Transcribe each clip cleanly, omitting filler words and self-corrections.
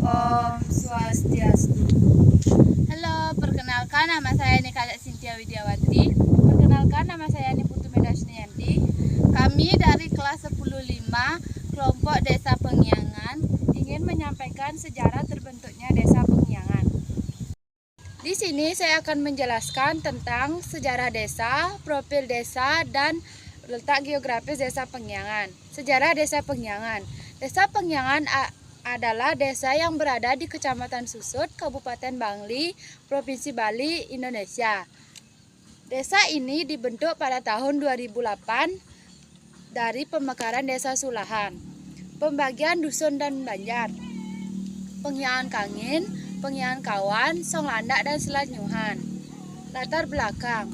Om Swastiastu. Halo, perkenalkan nama saya Nikala Cynthia Widiawati. Perkenalkan nama saya Niputu Medasnianti. Kami dari kelas 10-5 kelompok Desa Pengyangan ingin menyampaikan sejarah terbentuknya Desa Pengyangan. Di sini saya akan menjelaskan tentang sejarah desa, profil desa, dan letak geografis Desa Pengyangan. Sejarah Desa Pengyangan. Desa Pengyangan adalah desa yang berada di Kecamatan Susut, Kabupaten Bangli, Provinsi Bali, Indonesia. Desa ini dibentuk pada tahun 2008 dari pemekaran Desa Sulahan, pembagian dusun dan banjar, Pengyangan Kangin, Pengyangan Kawan, Songlandak, dan Selat Nyuhan. Latar belakang: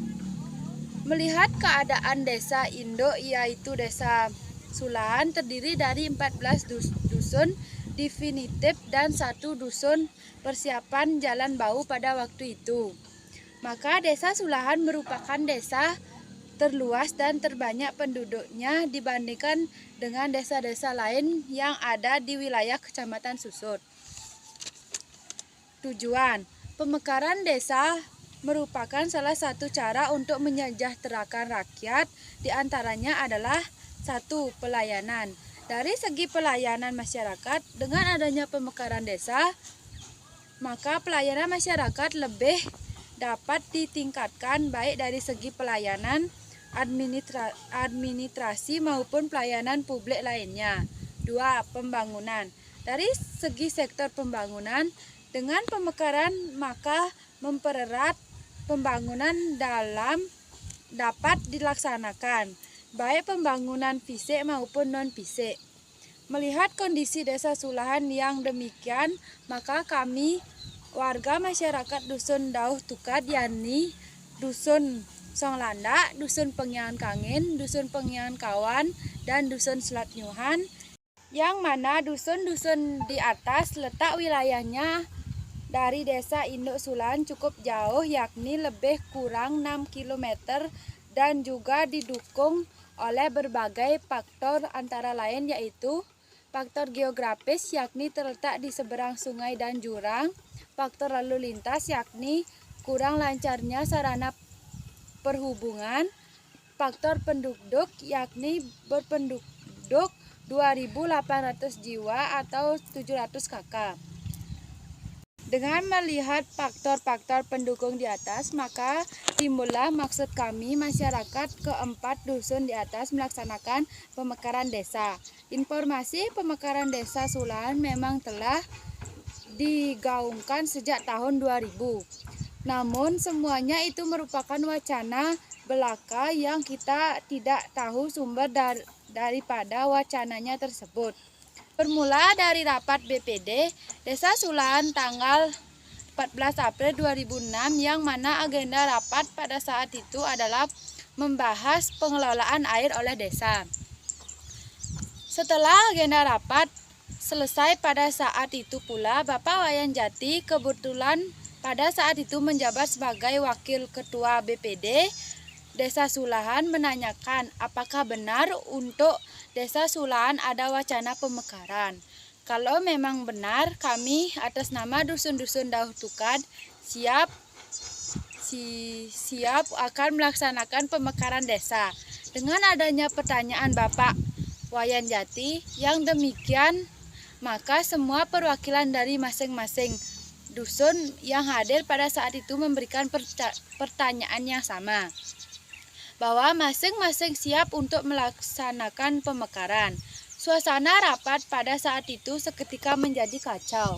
melihat keadaan desa induk yaitu Desa Sulahan terdiri dari 14 dusun definitif dan 1 dusun persiapan jalan bau pada waktu itu. Maka Desa Sulahan merupakan desa terluas dan terbanyak penduduknya dibandingkan dengan desa-desa lain yang ada di wilayah Kecamatan Susut. Tujuan: pemekaran desa merupakan salah satu cara untuk menyejahterakan rakyat, diantaranya adalah 1. Pelayanan. Dari segi pelayanan masyarakat, dengan adanya pemekaran desa, maka pelayanan masyarakat lebih dapat ditingkatkan baik dari segi pelayanan administrasi maupun pelayanan publik lainnya. 2. Pembangunan. Dari segi sektor pembangunan, dengan pemekaran maka mempererat pembangunan dapat dilaksanakan, baik pembangunan fisik maupun non-fisik. Melihat kondisi Desa Sulahan yang demikian, maka kami warga masyarakat Dusun Dauh Tukad, yakni Dusun Songlandak, Dusun Pengyangan Kangin, Dusun Pengyangan Kawan, dan Dusun Selat Nyuhan, yang mana dusun-dusun di atas letak wilayahnya dari Desa Induk Sulahan cukup jauh, yakni lebih kurang 6 km, dan juga didukung oleh berbagai faktor antara lain yaitu faktor geografis, yakni terletak di seberang sungai dan jurang, faktor lalu lintas, yakni kurang lancarnya sarana perhubungan, faktor penduduk, yakni berpenduduk 2.800 jiwa atau 700 kakak. Dengan melihat faktor-faktor pendukung di atas, maka timbullah maksud kami masyarakat keempat dusun di atas melaksanakan pemekaran desa. Informasi pemekaran Desa Sulahan memang telah digaungkan sejak tahun 2000. Namun semuanya itu merupakan wacana belaka yang kita tidak tahu sumber daripada wacananya tersebut. Bermula dari rapat BPD Desa Sulahan tanggal 14 April 2006, yang mana agenda rapat pada saat itu adalah membahas pengelolaan air oleh desa. Setelah agenda rapat selesai pada saat itu pula, Bapak Wayan Jati kebetulan pada saat itu menjabat sebagai Wakil Ketua BPD Desa Sulahan menanyakan apakah benar untuk Desa Sulahan ada wacana pemekaran. Kalau memang benar, kami atas nama dusun-dusun Dauh Tukad siap akan melaksanakan pemekaran desa. Dengan adanya pertanyaan Bapak Wayan Jati yang demikian, maka semua perwakilan dari masing-masing dusun yang hadir pada saat itu memberikan pertanyaan yang sama, bahwa masing-masing siap untuk melaksanakan pemekaran. Suasana rapat pada saat itu seketika menjadi kacau.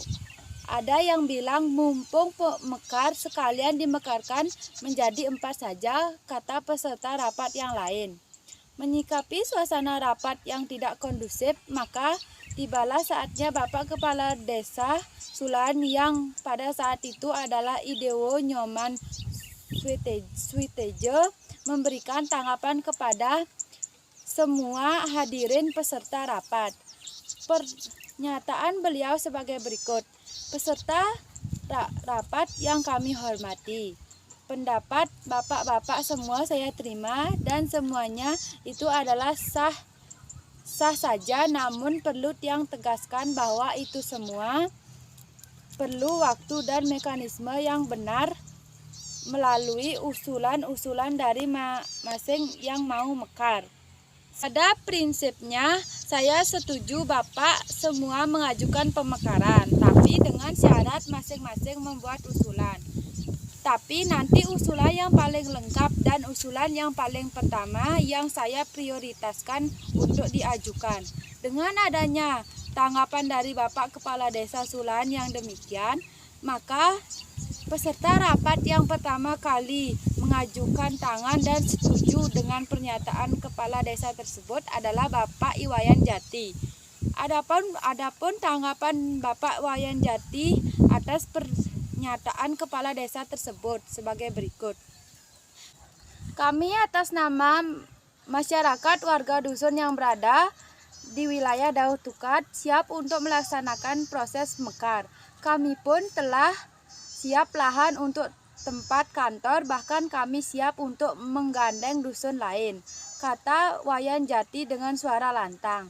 Ada yang bilang mumpung pemekar sekalian dimekarkan menjadi 4 saja, kata peserta rapat yang lain. Menyikapi suasana rapat yang tidak kondusif, maka tibalah saatnya Bapak Kepala Desa Sulahan yang pada saat itu adalah Idewo Nyoman Switejo memberikan tanggapan kepada semua hadirin peserta rapat. Pernyataan beliau sebagai berikut. Peserta rapat yang kami hormati, pendapat bapak-bapak semua saya terima dan semuanya itu adalah sah saja, namun perlu yang tegaskan bahwa itu semua perlu waktu dan mekanisme yang benar melalui usulan-usulan dari masing yang mau mekar. Pada prinsipnya, saya setuju Bapak semua mengajukan pemekaran, tapi dengan syarat masing-masing membuat usulan. Tapi nanti usulan yang paling lengkap dan usulan yang paling pertama yang saya prioritaskan untuk diajukan. Dengan adanya tanggapan dari Bapak Kepala Desa Sulan yang demikian, maka peserta rapat yang pertama kali mengajukan tangan dan setuju dengan pernyataan Kepala Desa tersebut adalah Bapak Iwayan Jati. Adapun tanggapan Bapak Wayan Jati atas pernyataan Kepala Desa tersebut sebagai berikut. Kami atas nama masyarakat warga dusun yang berada di wilayah Dauh Tukat siap untuk melaksanakan proses mekar. Kami pun telah siap lahan untuk tempat kantor, bahkan kami siap untuk menggandeng dusun lain, kata Wayan Jati dengan suara lantang.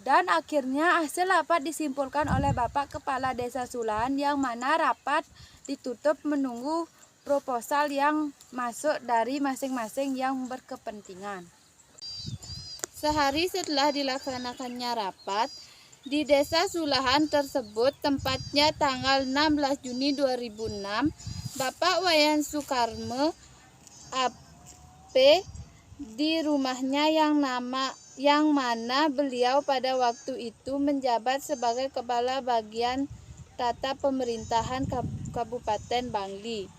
Dan akhirnya hasil rapat disimpulkan oleh Bapak Kepala Desa Sulan yang mana rapat ditutup menunggu proposal yang masuk dari masing-masing yang berkepentingan. Sehari setelah dilaksanakannya rapat, di Desa Sulahan tersebut, tempatnya tanggal 16 Juni 2006, Bapak Wayan Sukarmo AP di rumahnya yang mana beliau pada waktu itu menjabat sebagai Kepala Bagian Tata Pemerintahan Kabupaten Bangli.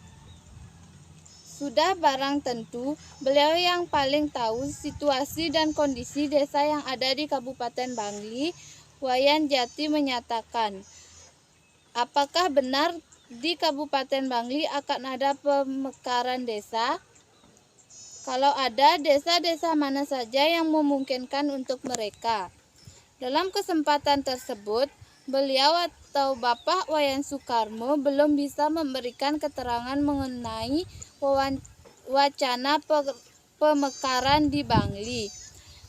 Sudah barang tentu, beliau yang paling tahu situasi dan kondisi desa yang ada di Kabupaten Bangli. Wayan Jati menyatakan, apakah benar di Kabupaten Bangli akan ada pemekaran desa? Kalau ada, desa-desa mana saja yang memungkinkan untuk mereka? Dalam kesempatan tersebut, beliau atau Bapak Wayan Sukarmo belum bisa memberikan keterangan mengenai wacana pemekaran di Bangli.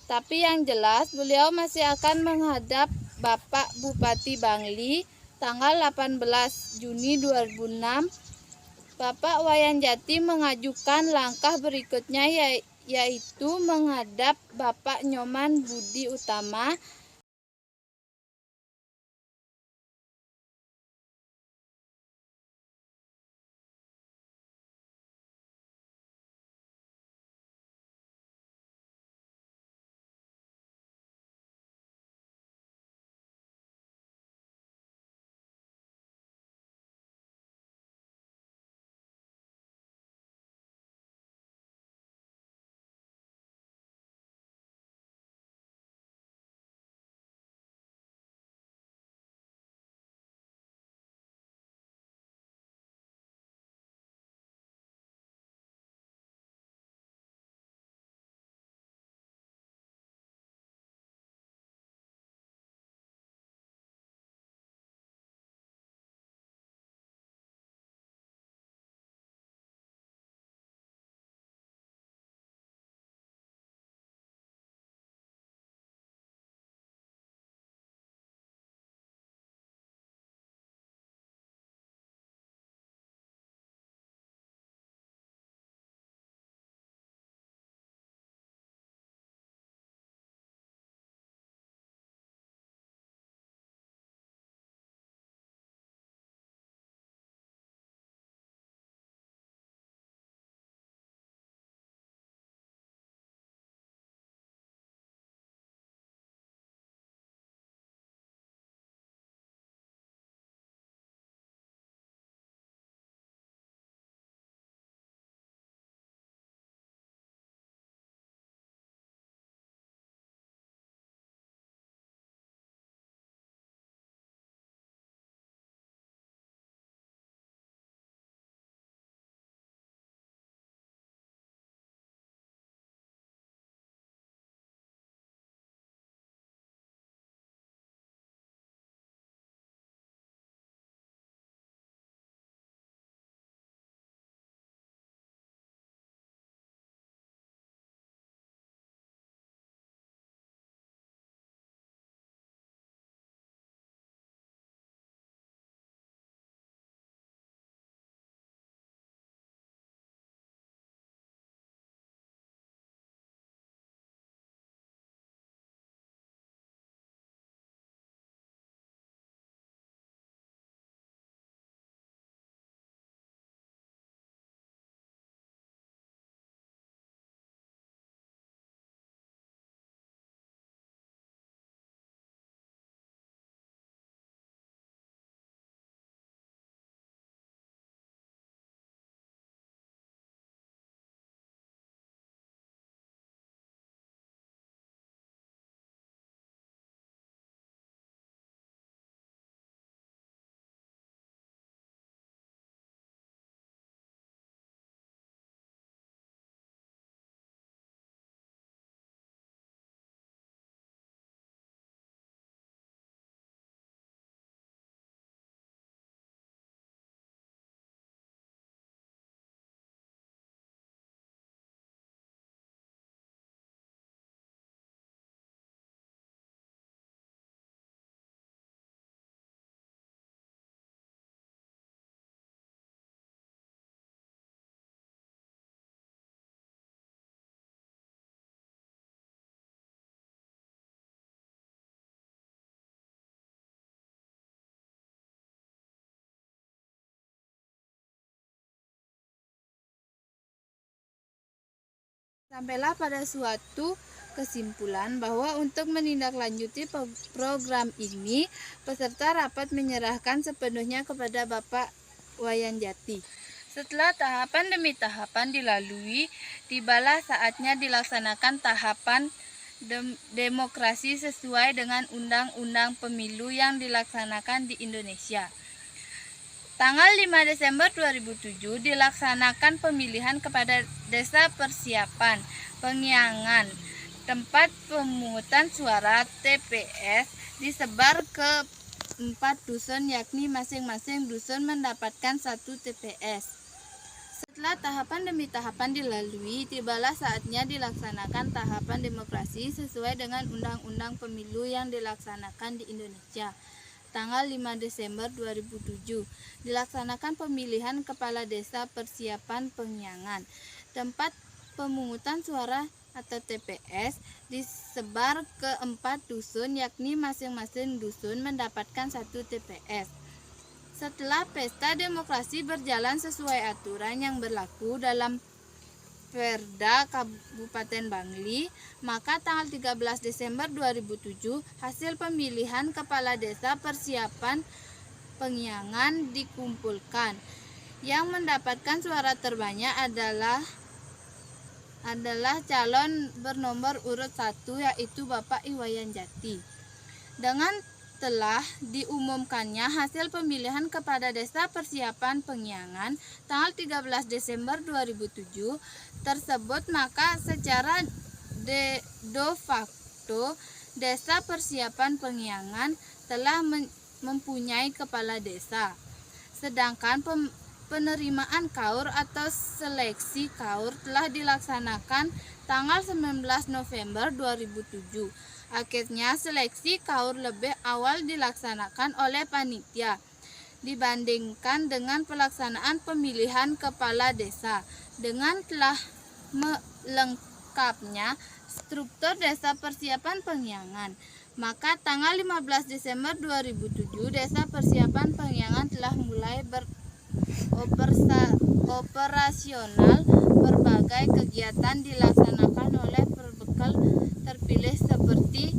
Tapi yang jelas, beliau masih akan menghadap Bapak Bupati Bangli tanggal 18 Juni 2006. Bapak Wayan Jati mengajukan langkah berikutnya yaitu menghadap Bapak Nyoman Budi Utama Sampailah pada suatu kesimpulan bahwa untuk menindaklanjuti program ini, peserta rapat menyerahkan sepenuhnya kepada Bapak Wayan Jati. Setelah tahapan demi tahapan dilalui, tibalah saatnya dilaksanakan tahapan demokrasi sesuai dengan Undang-Undang Pemilu yang dilaksanakan di Indonesia. Tanggal 5 Desember 2007 dilaksanakan pemilihan kepala Desa Persiapan Pengyangan. Tempat pemungutan suara TPS disebar ke 4 dusun, yakni masing-masing dusun mendapatkan 1 TPS. Setelah tahapan demi tahapan dilalui, tibalah saatnya dilaksanakan tahapan demokrasi sesuai dengan Undang-Undang Pemilu yang dilaksanakan di Indonesia. Tanggal 5 Desember 2007 dilaksanakan pemilihan kepala Desa Persiapan Pengyangan. Tempat pemungutan suara atau TPS disebar ke 4 dusun, yakni masing-masing dusun mendapatkan 1 TPS. Setelah pesta demokrasi berjalan sesuai aturan yang berlaku dalam Perda Kabupaten Bangli, maka tanggal 13 Desember 2007 hasil pemilihan kepala Desa Persiapan Pengyangan dikumpulkan. Yang mendapatkan suara terbanyak adalah calon bernomor urut 1, yaitu Bapak Wayan Jati. Dengan telah diumumkannya hasil pemilihan kepada Desa Persiapan Pengyangan tanggal 13 Desember 2007 tersebut, maka secara de facto Desa Persiapan Pengyangan telah mempunyai kepala desa. Sedangkan penerimaan KAUR atau seleksi KAUR telah dilaksanakan tanggal 19 November 2007. Akhirnya seleksi KAUR lebih awal dilaksanakan oleh panitia dibandingkan dengan pelaksanaan pemilihan kepala desa. Dengan telah melengkapnya struktur Desa Persiapan Pengyangan, maka tanggal 15 Desember 2007 Desa Persiapan Pengyangan telah mulai operasional. Berbagai kegiatan dilaksanakan oleh perbekal terpilih seperti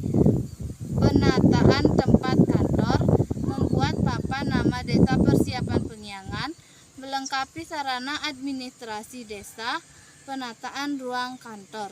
penataan tempat kantor, membuat papan nama Desa Persiapan Pengyangan, melengkapi sarana administrasi desa, penataan ruang kantor.